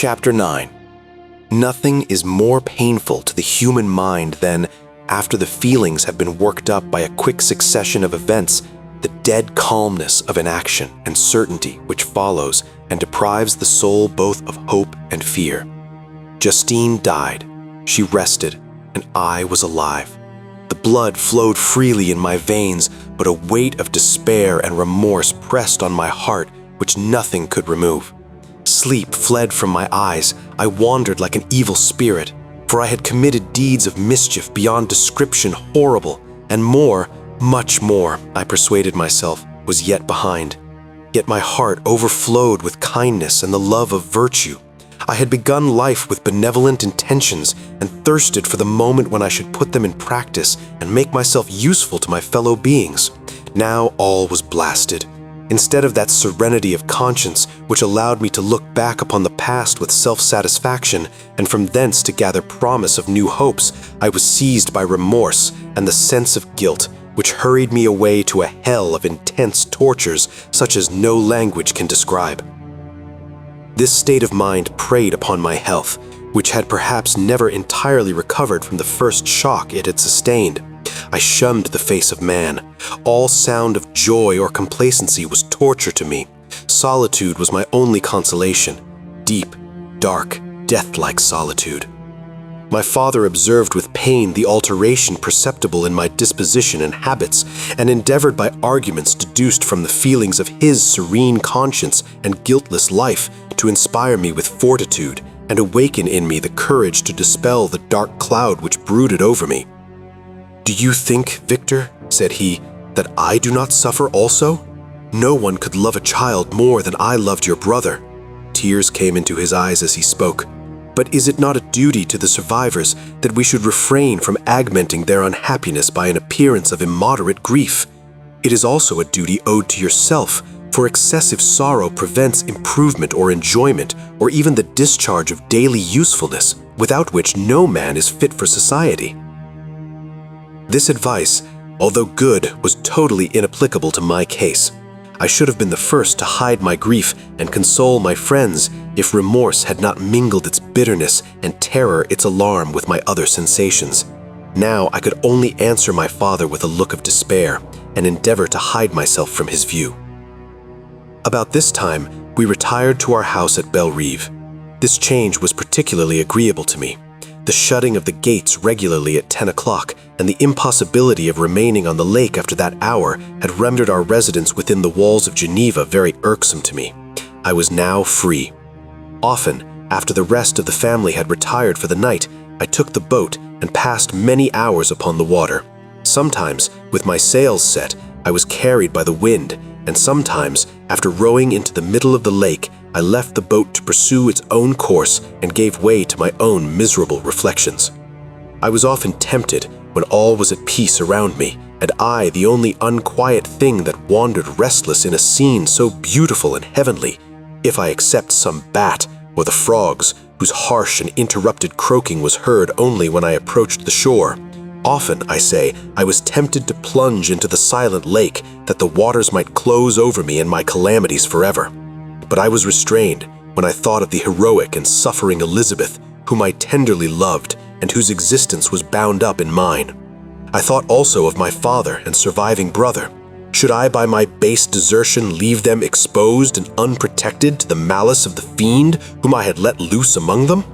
Chapter 9. Nothing is more painful to the human mind than, after the feelings have been worked up by a quick succession of events, the dead calmness of inaction and certainty which follows and deprives the soul both of hope and fear. Justine died. She rested, and I was alive. The blood flowed freely in my veins, but a weight of despair and remorse pressed on my heart which nothing could remove. Sleep fled from my eyes. I wandered like an evil spirit, for I had committed deeds of mischief beyond description horrible, and more, much more, I persuaded myself, was yet behind. Yet my heart overflowed with kindness and the love of virtue. I had begun life with benevolent intentions and thirsted for the moment when I should put them in practice and make myself useful to my fellow beings. Now all was blasted. Instead of that serenity of conscience which allowed me to look back upon the past with self-satisfaction and from thence to gather promise of new hopes, I was seized by remorse and the sense of guilt, which hurried me away to a hell of intense tortures such as no language can describe. This state of mind preyed upon my health, which had perhaps never entirely recovered from the first shock it had sustained. I shunned the face of man. All sound of joy or complacency was torture to me. Solitude was my only consolation. Deep, dark, death-like solitude. My father observed with pain the alteration perceptible in my disposition and habits, and endeavored by arguments deduced from the feelings of his serene conscience and guiltless life to inspire me with fortitude and awaken in me the courage to dispel the dark cloud which brooded over me. "Do you think, Victor," said he, "that I do not suffer also? No one could love a child more than I loved your brother." Tears came into his eyes as he spoke. "But is it not a duty to the survivors that we should refrain from augmenting their unhappiness by an appearance of immoderate grief? It is also a duty owed to yourself, for excessive sorrow prevents improvement or enjoyment, or even the discharge of daily usefulness, without which no man is fit for society." This advice, although good, was totally inapplicable to my case. I should have been the first to hide my grief and console my friends if remorse had not mingled its bitterness and terror its alarm with my other sensations. Now I could only answer my father with a look of despair and endeavor to hide myself from his view. About this time, we retired to our house at Bellerive. This change was particularly agreeable to me. The shutting of the gates regularly at 10 o'clock and the impossibility of remaining on the lake after that hour had rendered our residence within the walls of Geneva very irksome to me. I was now free. Often, after the rest of the family had retired for the night, I took the boat and passed many hours upon the water. Sometimes, with my sails set, I was carried by the wind, and sometimes, after rowing into the middle of the lake, I left the boat to pursue its own course and gave way to my own miserable reflections. I was often tempted, when all was at peace around me, and I the only unquiet thing that wandered restless in a scene so beautiful and heavenly, if I except some bat or the frogs, whose harsh and interrupted croaking was heard only when I approached the shore. Often, I say, I was tempted to plunge into the silent lake, that the waters might close over me and my calamities forever. But I was restrained when I thought of the heroic and suffering Elizabeth, whom I tenderly loved and whose existence was bound up in mine. I thought also of my father and surviving brother. Should I by my base desertion leave them exposed and unprotected to the malice of the fiend whom I had let loose among them?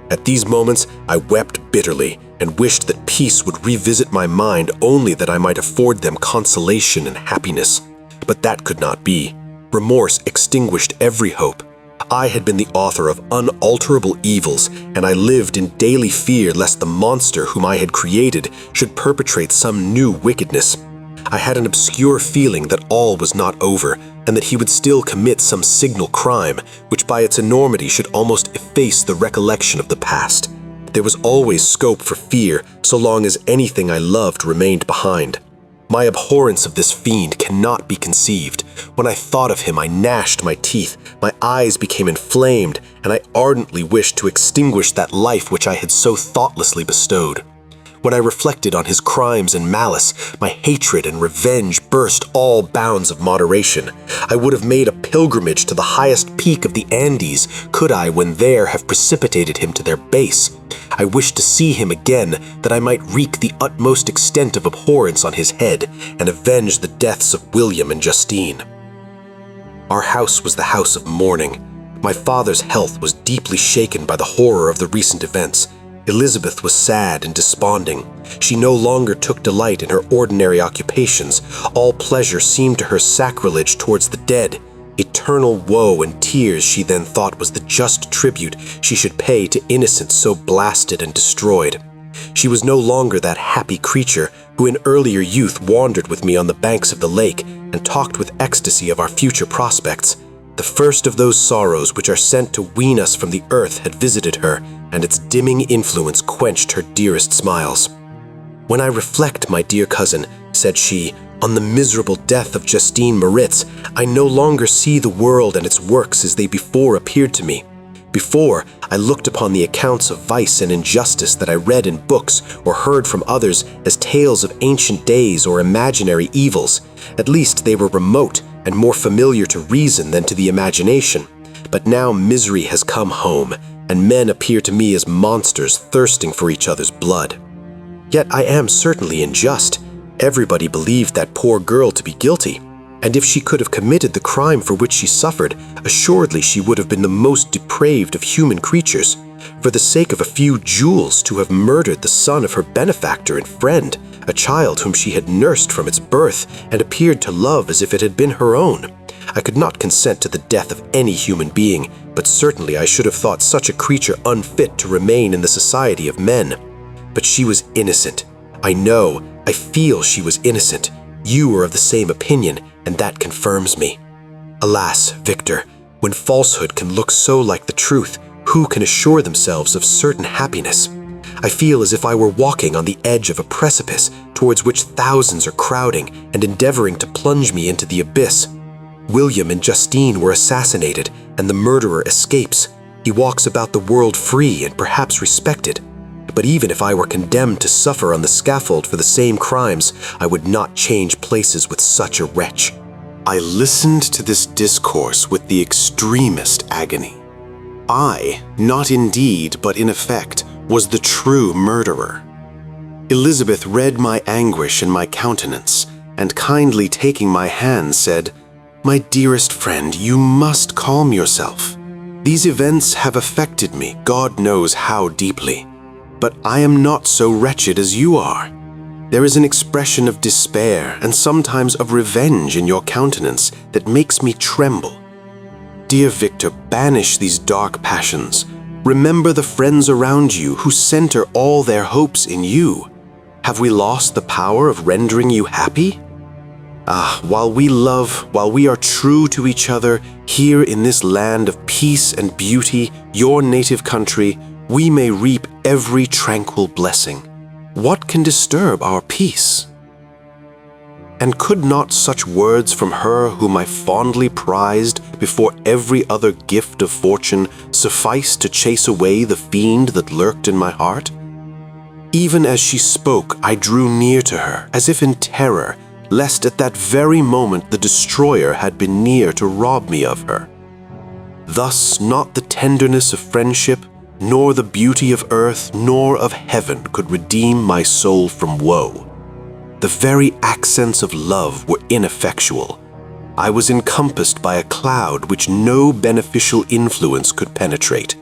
At these moments I wept bitterly and wished that peace would revisit my mind only that I might afford them consolation and happiness. But that could not be. Remorse extinguished every hope. I had been the author of unalterable evils, and I lived in daily fear lest the monster whom I had created should perpetrate some new wickedness. I had an obscure feeling that all was not over, and that he would still commit some signal crime, which by its enormity should almost efface the recollection of the past. There was always scope for fear, so long as anything I loved remained behind. My abhorrence of this fiend cannot be conceived. When I thought of him, I gnashed my teeth, my eyes became inflamed, and I ardently wished to extinguish that life which I had so thoughtlessly bestowed. When I reflected on his crimes and malice, my hatred and revenge burst all bounds of moderation. I would have made a pilgrimage to the highest peak of the Andes, could I, when there, have precipitated him to their base. I wished to see him again, that I might wreak the utmost extent of abhorrence on his head, and avenge the deaths of William and Justine. Our house was the house of mourning. My father's health was deeply shaken by the horror of the recent events. Elizabeth was sad and desponding. She no longer took delight in her ordinary occupations. All pleasure seemed to her sacrilege towards the dead. Eternal woe and tears she then thought was the just tribute she should pay to innocence so blasted and destroyed. She was no longer that happy creature who in earlier youth wandered with me on the banks of the lake and talked with ecstasy of our future prospects. The first of those sorrows which are sent to wean us from the earth had visited her, and its dimming influence quenched her dearest smiles. "When I reflect, my dear cousin," said she, "on the miserable death of Justine Moritz, I no longer see the world and its works as they before appeared to me. Before, I looked upon the accounts of vice and injustice that I read in books or heard from others as tales of ancient days or imaginary evils. At least they were remote and more familiar to reason than to the imagination. But now misery has come home, and men appear to me as monsters thirsting for each other's blood. Yet I am certainly unjust. Everybody believed that poor girl to be guilty, and if she could have committed the crime for which she suffered, assuredly she would have been the most depraved of human creatures. For the sake of a few jewels, to have murdered the son of her benefactor and friend, a child whom she had nursed from its birth and appeared to love as if it had been her own. I could not consent to the death of any human being, but certainly I should have thought such a creature unfit to remain in the society of men. But she was innocent. I know, I feel she was innocent. You are of the same opinion, and that confirms me. Alas, Victor, when falsehood can look so like the truth, who can assure themselves of certain happiness? I feel as if I were walking on the edge of a precipice towards which thousands are crowding and endeavoring to plunge me into the abyss. William and Justine were assassinated, and the murderer escapes. He walks about the world free and perhaps respected. But even if I were condemned to suffer on the scaffold for the same crimes, I would not change places with such a wretch." I listened to this discourse with the extremest agony. I, not in deed, but in effect, was the true murderer. Elizabeth read my anguish in my countenance, and kindly taking my hand said, "My dearest friend, you must calm yourself. These events have affected me, God knows how deeply. But I am not so wretched as you are. There is an expression of despair and sometimes of revenge in your countenance that makes me tremble. Dear Victor, banish these dark passions. Remember the friends around you who center all their hopes in you. Have we lost the power of rendering you happy? Ah, while we love, while we are true to each other, here in this land of peace and beauty, your native country, we may reap every tranquil blessing. What can disturb our peace?" And could not such words from her whom I fondly prized before every other gift of fortune suffice to chase away the fiend that lurked in my heart? Even as she spoke, I drew near to her, as if in terror, lest at that very moment the destroyer had been near to rob me of her. Thus not the tenderness of friendship, nor the beauty of earth, nor of heaven could redeem my soul from woe. The very accents of love were ineffectual. I was encompassed by a cloud which no beneficial influence could penetrate.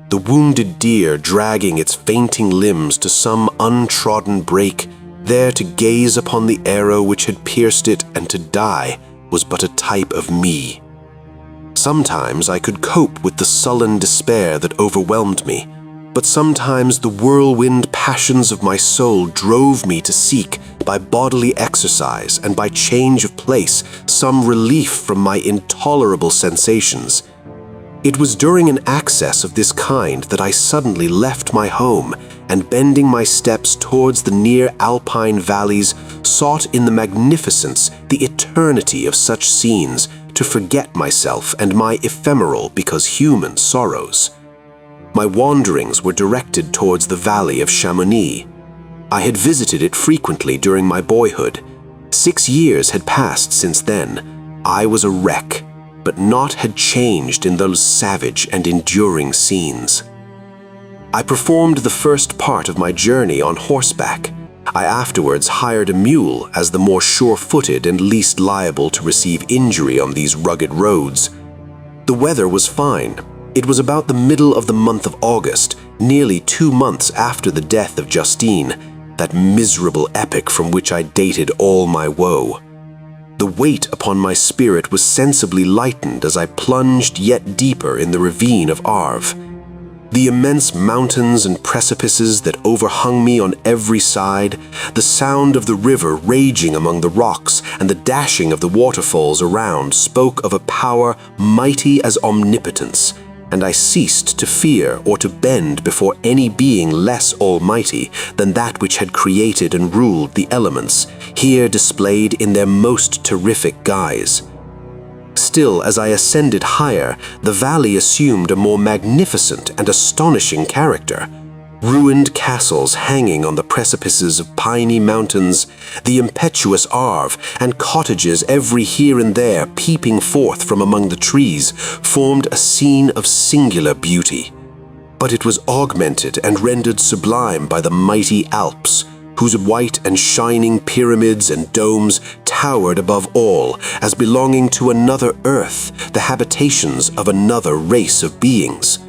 The wounded deer dragging its fainting limbs to some untrodden brake, there to gaze upon the arrow which had pierced it and to die, was but a type of me. Sometimes I could cope with the sullen despair that overwhelmed me, but sometimes the whirlwind passions of my soul drove me to seek, by bodily exercise and by change of place, some relief from my intolerable sensations. It was during an access of this kind that I suddenly left my home, and bending my steps towards the near alpine valleys, sought in the magnificence, the eternity of such scenes, to forget myself and my ephemeral because human sorrows. My wanderings were directed towards the valley of Chamonix. I had visited it frequently during my boyhood. 6 years had passed since then. I was a wreck, but naught had changed in those savage and enduring scenes. I performed the first part of my journey on horseback. I afterwards hired a mule as the more sure-footed and least liable to receive injury on these rugged roads. The weather was fine. It was about the middle of the month of August, nearly 2 months after the death of Justine, that miserable epoch from which I dated all my woe. The weight upon my spirit was sensibly lightened as I plunged yet deeper in the ravine of Arve. The immense mountains and precipices that overhung me on every side, the sound of the river raging among the rocks, and the dashing of the waterfalls around spoke of a power mighty as omnipotence, and I ceased to fear or to bend before any being less almighty than that which had created and ruled the elements, here displayed in their most terrific guise. Still, as I ascended higher, the valley assumed a more magnificent and astonishing character. Ruined castles hanging on the precipices of piny mountains, the impetuous Arve, and cottages every here and there peeping forth from among the trees, formed a scene of singular beauty. But it was augmented and rendered sublime by the mighty Alps, whose white and shining pyramids and domes towered above all as belonging to another earth, the habitations of another race of beings.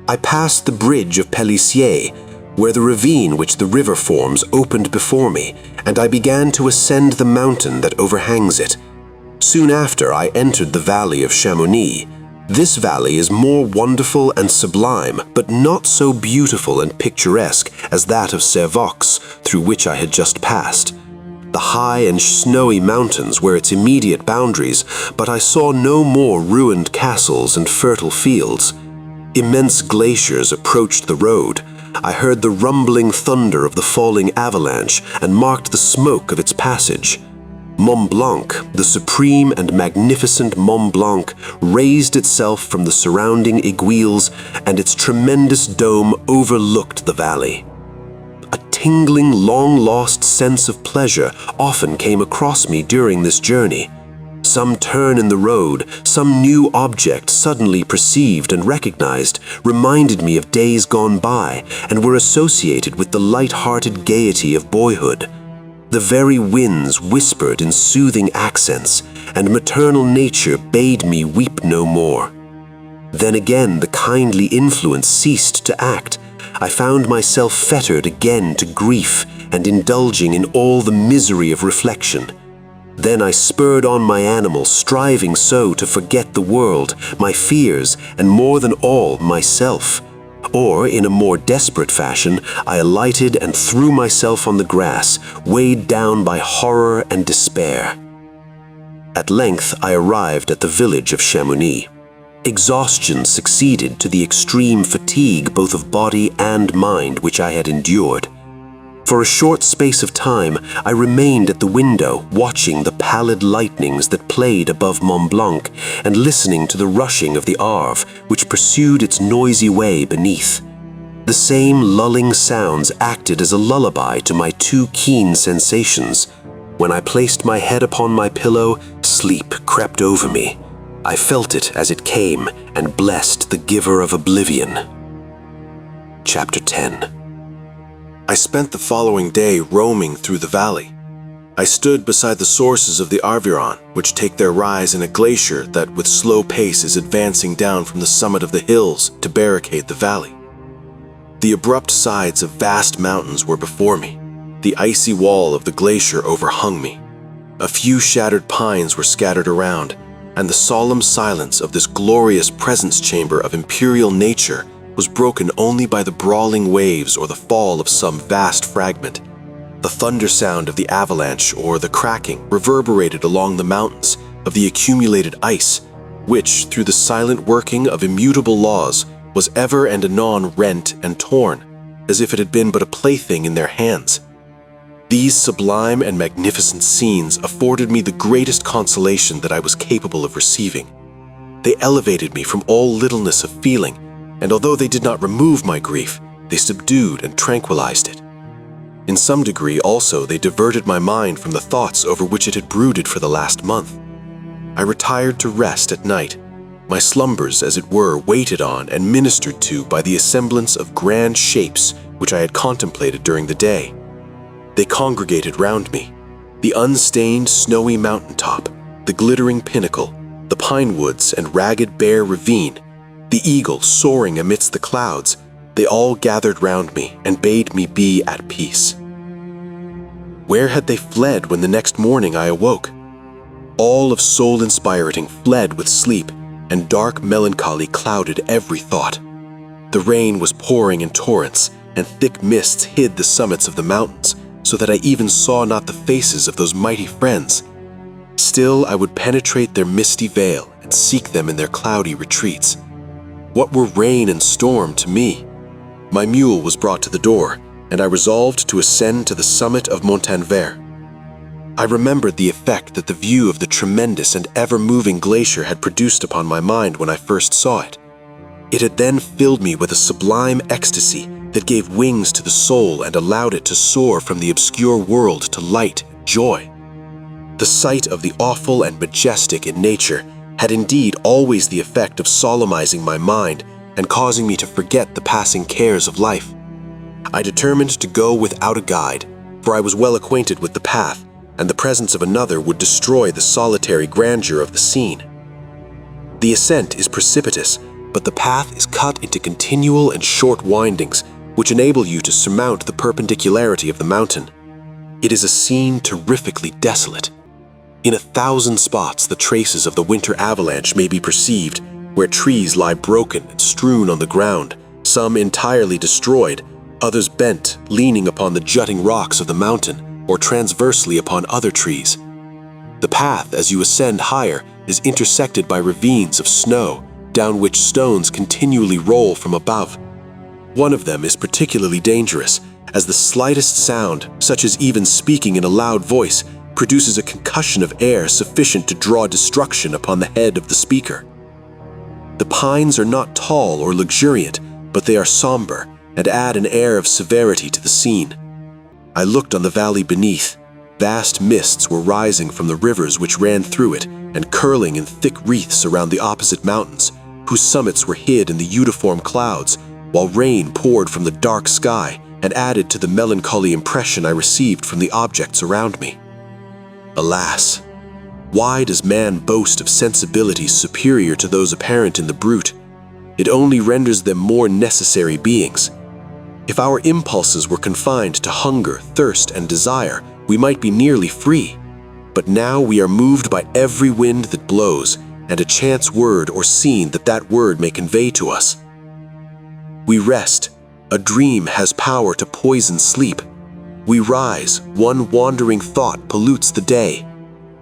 I passed the bridge of Pélissier, where the ravine which the river forms opened before me, and I began to ascend the mountain that overhangs it. Soon after, I entered the valley of Chamonix. This valley is more wonderful and sublime, but not so beautiful and picturesque as that of Servox, through which I had just passed. The high and snowy mountains were its immediate boundaries, but I saw no more ruined castles and fertile fields. Immense glaciers approached the road. I heard the rumbling thunder of the falling avalanche and marked the smoke of its passage. Mont Blanc, the supreme and magnificent Mont Blanc, raised itself from the surrounding aiguilles, and its tremendous dome overlooked the valley. A tingling, long-lost sense of pleasure often came across me during this journey. Some turn in the road, some new object suddenly perceived and recognized, reminded me of days gone by and were associated with the light-hearted gaiety of boyhood. The very winds whispered in soothing accents, and maternal nature bade me weep no more. Then again the kindly influence ceased to act. I found myself fettered again to grief and indulging in all the misery of reflection. Then I spurred on my animal, striving so to forget the world, my fears, and more than all, myself. Or, in a more desperate fashion, I alighted and threw myself on the grass, weighed down by horror and despair. At length I arrived at the village of Chamonix. Exhaustion succeeded to the extreme fatigue both of body and mind which I had endured. For a short space of time, I remained at the window, watching the pallid lightnings that played above Mont Blanc and listening to the rushing of the Arve, which pursued its noisy way beneath. The same lulling sounds acted as a lullaby to my too keen sensations. When I placed my head upon my pillow, sleep crept over me. I felt it as it came and blessed the giver of oblivion. Chapter 10. I spent the following day roaming through the valley. I stood beside the sources of the Arveiron, which take their rise in a glacier that with slow pace is advancing down from the summit of the hills to barricade the valley. The abrupt sides of vast mountains were before me. The icy wall of the glacier overhung me. A few shattered pines were scattered around, and the solemn silence of this glorious presence chamber of imperial nature was broken only by the brawling waves or the fall of some vast fragment. The thunder sound of the avalanche or the cracking reverberated along the mountains of the accumulated ice, which, through the silent working of immutable laws, was ever and anon rent and torn, as if it had been but a plaything in their hands. These sublime and magnificent scenes afforded me the greatest consolation that I was capable of receiving. They elevated me from all littleness of feeling, and although they did not remove my grief, they subdued and tranquilized it. In some degree, also, they diverted my mind from the thoughts over which it had brooded for the last month. I retired to rest at night, my slumbers, as it were, waited on and ministered to by the assemblance of grand shapes which I had contemplated during the day. They congregated round me. The unstained, snowy mountaintop, the glittering pinnacle, the pine woods and ragged bare ravine, the eagle soaring amidst the clouds, they all gathered round me and bade me be at peace. Where had they fled when the next morning I awoke? All of soul-inspiring fled with sleep, and dark melancholy clouded every thought. The rain was pouring in torrents, and thick mists hid the summits of the mountains, so that I even saw not the faces of those mighty friends. Still, I would penetrate their misty veil and seek them in their cloudy retreats. What were rain and storm to me? My mule was brought to the door, and I resolved to ascend to the summit of Montanvert. I remembered the effect that the view of the tremendous and ever-moving glacier had produced upon my mind when I first saw it. It had then filled me with a sublime ecstasy that gave wings to the soul and allowed it to soar from the obscure world to light and joy. The sight of the awful and majestic in nature had indeed always the effect of solemnizing my mind and causing me to forget the passing cares of life. I determined to go without a guide, for I was well acquainted with the path, and the presence of another would destroy the solitary grandeur of the scene. The ascent is precipitous, but the path is cut into continual and short windings, which enable you to surmount the perpendicularity of the mountain. It is a scene terrifically desolate. In 1,000 spots the traces of the winter avalanche may be perceived, where trees lie broken and strewn on the ground, some entirely destroyed, others bent, leaning upon the jutting rocks of the mountain, or transversely upon other trees. The path, as you ascend higher, is intersected by ravines of snow, down which stones continually roll from above. One of them is particularly dangerous, as the slightest sound, such as even speaking in a loud voice, produces a concussion of air sufficient to draw destruction upon the head of the speaker. The pines are not tall or luxuriant, but they are somber and add an air of severity to the scene. I looked on the valley beneath. Vast mists were rising from the rivers which ran through it and curling in thick wreaths around the opposite mountains, whose summits were hid in the uniform clouds, while rain poured from the dark sky and added to the melancholy impression I received from the objects around me. Alas, why does man boast of sensibilities superior to those apparent in the brute? It only renders them more necessary beings. If our impulses were confined to hunger, thirst, and desire, we might be nearly free. But now we are moved by every wind that blows, and a chance word or scene that word may convey to us. We rest. A dream has power to poison sleep. We rise. One wandering thought pollutes the day.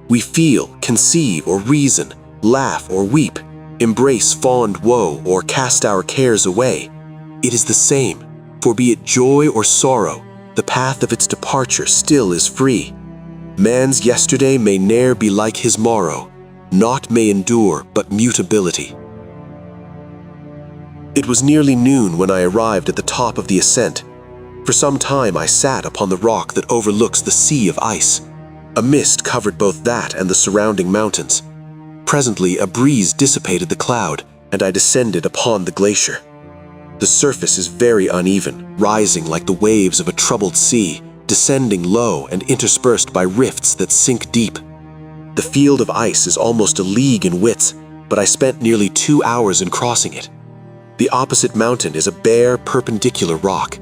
We feel, conceive, or reason, laugh or weep, embrace fond woe, or cast our cares away. It is the same, for be it joy or sorrow, the path of its departure still is free. Man's yesterday may ne'er be like his morrow. Naught may endure but mutability. It was nearly noon when I arrived at the top of the ascent. For some time I sat upon the rock that overlooks the sea of ice. A mist covered both that and the surrounding mountains. Presently a breeze dissipated the cloud, and I descended upon the glacier. The surface is very uneven, rising like the waves of a troubled sea, descending low and interspersed by rifts that sink deep. The field of ice is almost a league in width, but I spent nearly 2 hours in crossing it. The opposite mountain is a bare, perpendicular rock.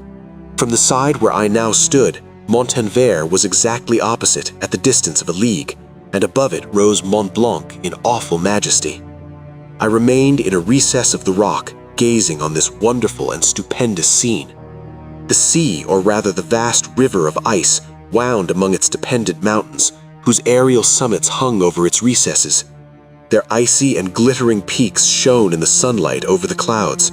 From the side where I now stood, Montanvert was exactly opposite at the distance of a league, and above it rose Mont Blanc in awful majesty. I remained in a recess of the rock, gazing on this wonderful and stupendous scene. The sea, or rather the vast river of ice, wound among its dependent mountains, whose aerial summits hung over its recesses. Their icy and glittering peaks shone in the sunlight over the clouds.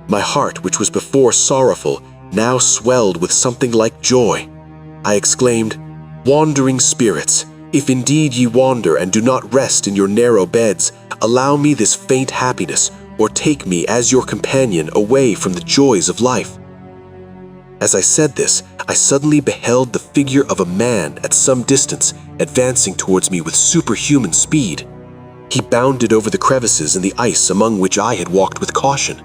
My heart, which was before sorrowful, now swelled with something like joy. I exclaimed, "Wandering spirits, if indeed ye wander and do not rest in your narrow beds, allow me this faint happiness, or take me as your companion away from the joys of life." As I said this, I suddenly beheld the figure of a man at some distance, advancing towards me with superhuman speed. He bounded over the crevices in the ice among which I had walked with caution.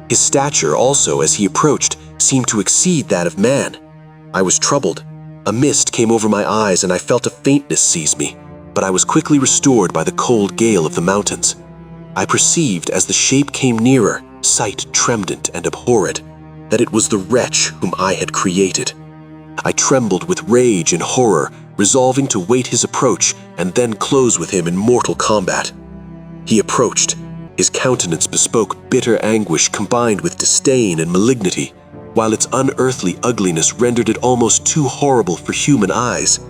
His stature also, as he approached, seemed to exceed that of man. I was troubled. A mist came over my eyes and I felt a faintness seize me, but I was quickly restored by the cold gale of the mountains. I perceived, as the shape came nearer, sight tremendant and abhorred, that it was the wretch whom I had created. I trembled with rage and horror, resolving to wait his approach and then close with him in mortal combat. He approached. His countenance bespoke bitter anguish combined with disdain and malignity, while its unearthly ugliness rendered it almost too horrible for human eyes.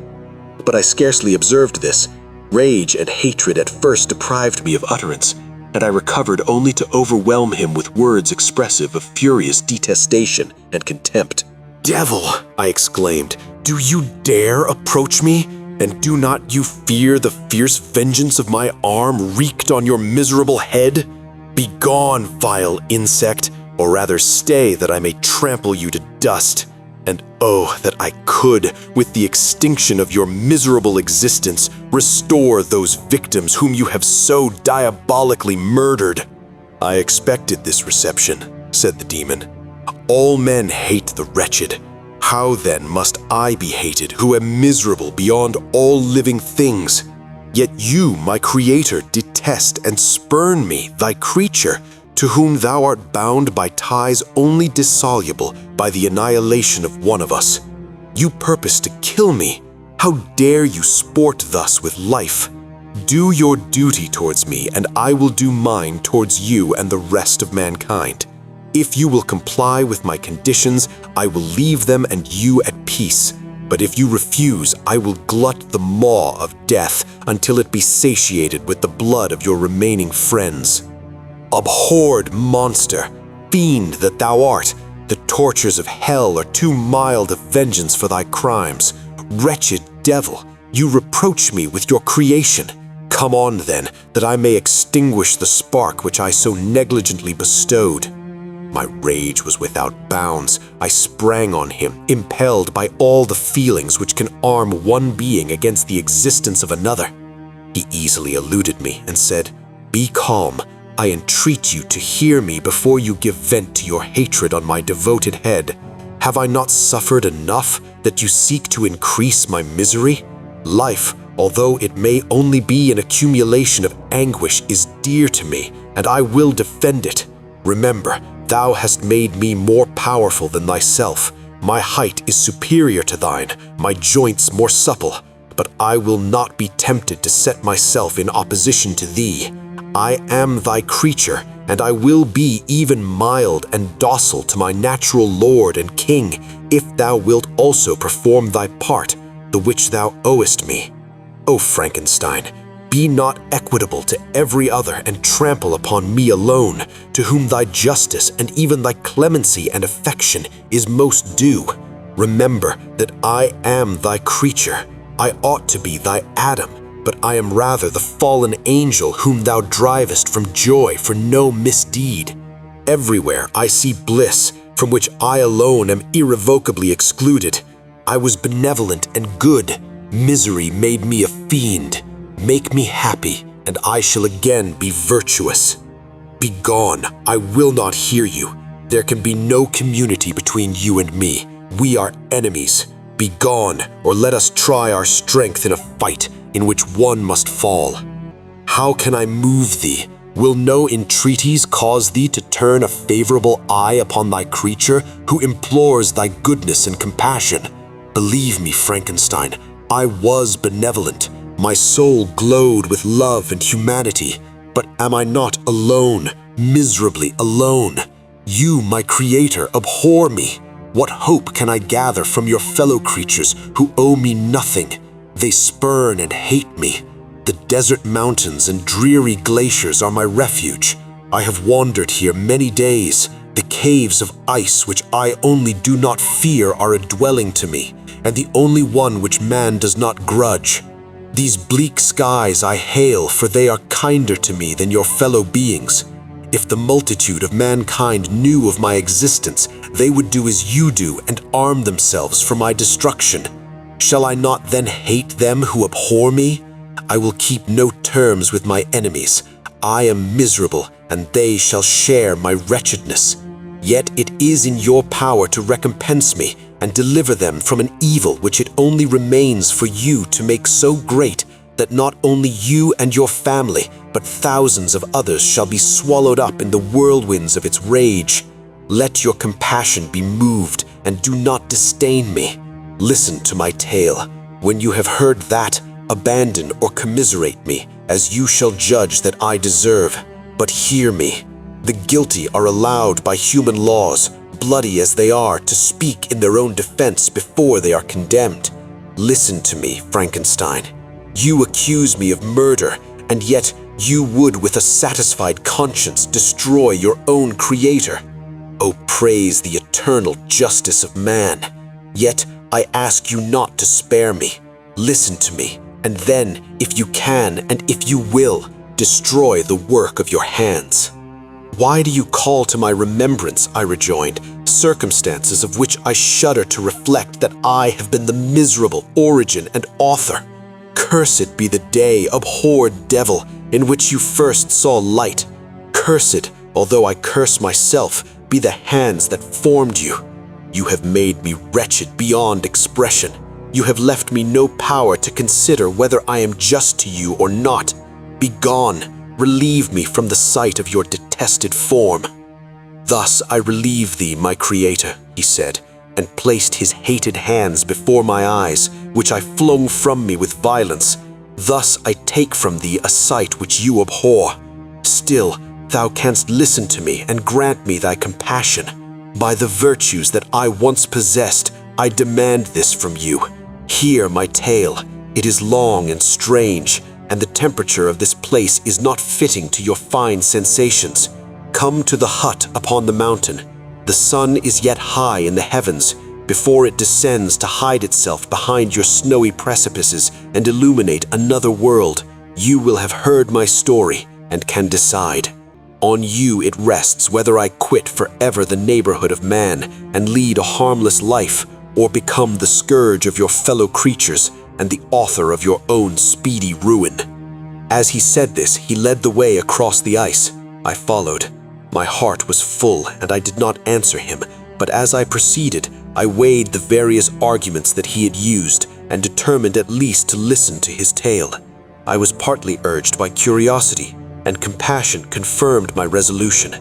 But I scarcely observed this. Rage and hatred at first deprived me of utterance, and I recovered only to overwhelm him with words expressive of furious detestation and contempt. "Devil!" I exclaimed. "Do you dare approach me? And do not you fear the fierce vengeance of my arm wreaked on your miserable head? Begone, vile insect, or rather stay that I may trample you to dust. And oh, that I could, with the extinction of your miserable existence, restore those victims whom you have so diabolically murdered." "I expected this reception," said the demon. "All men hate the wretched. How then must I be hated, who am miserable beyond all living things? Yet you, my creator, detest and spurn me, thy creature, to whom thou art bound by ties only dissoluble by the annihilation of one of us. You purpose to kill me. How dare you sport thus with life? Do your duty towards me, and I will do mine towards you and the rest of mankind. If you will comply with my conditions, I will leave them and you at peace. But if you refuse, I will glut the maw of death until it be satiated with the blood of your remaining friends. Abhorred monster, fiend that thou art, the tortures of hell are too mild a vengeance for thy crimes. Wretched devil, you reproach me with your creation. Come on then, that I may extinguish the spark which I so negligently bestowed." My rage was without bounds. I sprang on him, impelled by all the feelings which can arm one being against the existence of another. He easily eluded me and said, "Be calm. I entreat you to hear me before you give vent to your hatred on my devoted head. Have I not suffered enough that you seek to increase my misery? Life, although it may only be an accumulation of anguish, is dear to me, and I will defend it. Remember, thou hast made me more powerful than thyself. My height is superior to thine, my joints more supple, but I will not be tempted to set myself in opposition to thee. I am thy creature, and I will be even mild and docile to my natural lord and king, if thou wilt also perform thy part, the which thou owest me. O Frankenstein, be not equitable to every other and trample upon me alone, to whom thy justice and even thy clemency and affection is most due. Remember that I am thy creature. I ought to be thy Adam, but I am rather the fallen angel whom thou drivest from joy for no misdeed. Everywhere I see bliss, from which I alone am irrevocably excluded. I was benevolent and good. Misery made me a fiend. Make me happy, and I shall again be virtuous. Begone, I will not hear you. There can be no community between you and me. We are enemies. Begone, or let us try our strength in a fight in which one must fall. How can I move thee? Will no entreaties cause thee to turn a favorable eye upon thy creature who implores thy goodness and compassion? Believe me, Frankenstein, I was benevolent. My soul glowed with love and humanity. But am I not alone, miserably alone? You, my creator, abhor me. What hope can I gather from your fellow creatures who owe me nothing? They spurn and hate me. The desert mountains and dreary glaciers are my refuge. I have wandered here many days. The caves of ice which I only do not fear are a dwelling to me, and the only one which man does not grudge. These bleak skies I hail, for they are kinder to me than your fellow beings. If the multitude of mankind knew of my existence, they would do as you do and arm themselves for my destruction. Shall I not then hate them who abhor me? I will keep no terms with my enemies. I am miserable, and they shall share my wretchedness. Yet it is in your power to recompense me and deliver them from an evil which it only remains for you to make so great that not only you and your family, but thousands of others shall be swallowed up in the whirlwinds of its rage. Let your compassion be moved, and do not disdain me. Listen to my tale. When you have heard that, abandon or commiserate me, as you shall judge that I deserve. But hear me. The guilty are allowed by human laws, bloody as they are, to speak in their own defense before they are condemned. Listen to me, Frankenstein. You accuse me of murder, and yet you would with a satisfied conscience destroy your own creator. Oh, praise the eternal justice of man. Yet I ask you not to spare me. Listen to me, and then, if you can and if you will, destroy the work of your hands. Why do you call to my remembrance, I rejoined, circumstances of which I shudder to reflect that I have been the miserable origin and author? Cursed be the day, abhorred devil, in which you first saw light. Cursed, although I curse myself, be the hands that formed you. You have made me wretched beyond expression. You have left me no power to consider whether I am just to you or not. Begone, relieve me from the sight of your detested form. Thus I relieve thee, my creator, he said, and placed his hated hands before my eyes, which I flung from me with violence. Thus I take from thee a sight which you abhor. Still, thou canst listen to me and grant me thy compassion. By the virtues that I once possessed, I demand this from you. Hear my tale. It is long and strange, and the temperature of this place is not fitting to your fine sensations. Come to the hut upon the mountain. The sun is yet high in the heavens, before it descends to hide itself behind your snowy precipices and illuminate another world. You will have heard my story and can decide. On you it rests whether I quit forever the neighborhood of man and lead a harmless life, or become the scourge of your fellow creatures and the author of your own speedy ruin. As he said this, he led the way across the ice. I followed. My heart was full, and I did not answer him, but as I proceeded, I weighed the various arguments that he had used and determined at least to listen to his tale. I was partly urged by curiosity, and compassion confirmed my resolution.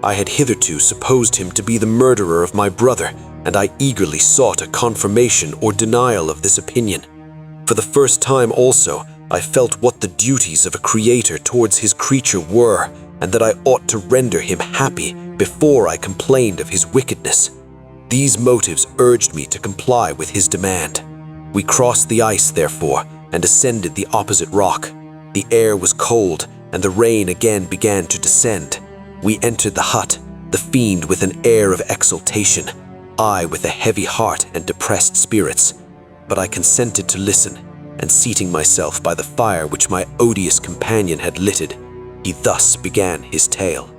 I had hitherto supposed him to be the murderer of my brother, and I eagerly sought a confirmation or denial of this opinion. For the first time also, I felt what the duties of a creator towards his creature were, and that I ought to render him happy before I complained of his wickedness. These motives urged me to comply with his demand. We crossed the ice, therefore, and ascended the opposite rock. The air was cold, and the rain again began to descend. We entered the hut, the fiend with an air of exultation, I with a heavy heart and depressed spirits. But I consented to listen, and seating myself by the fire which my odious companion had lighted, he thus began his tale.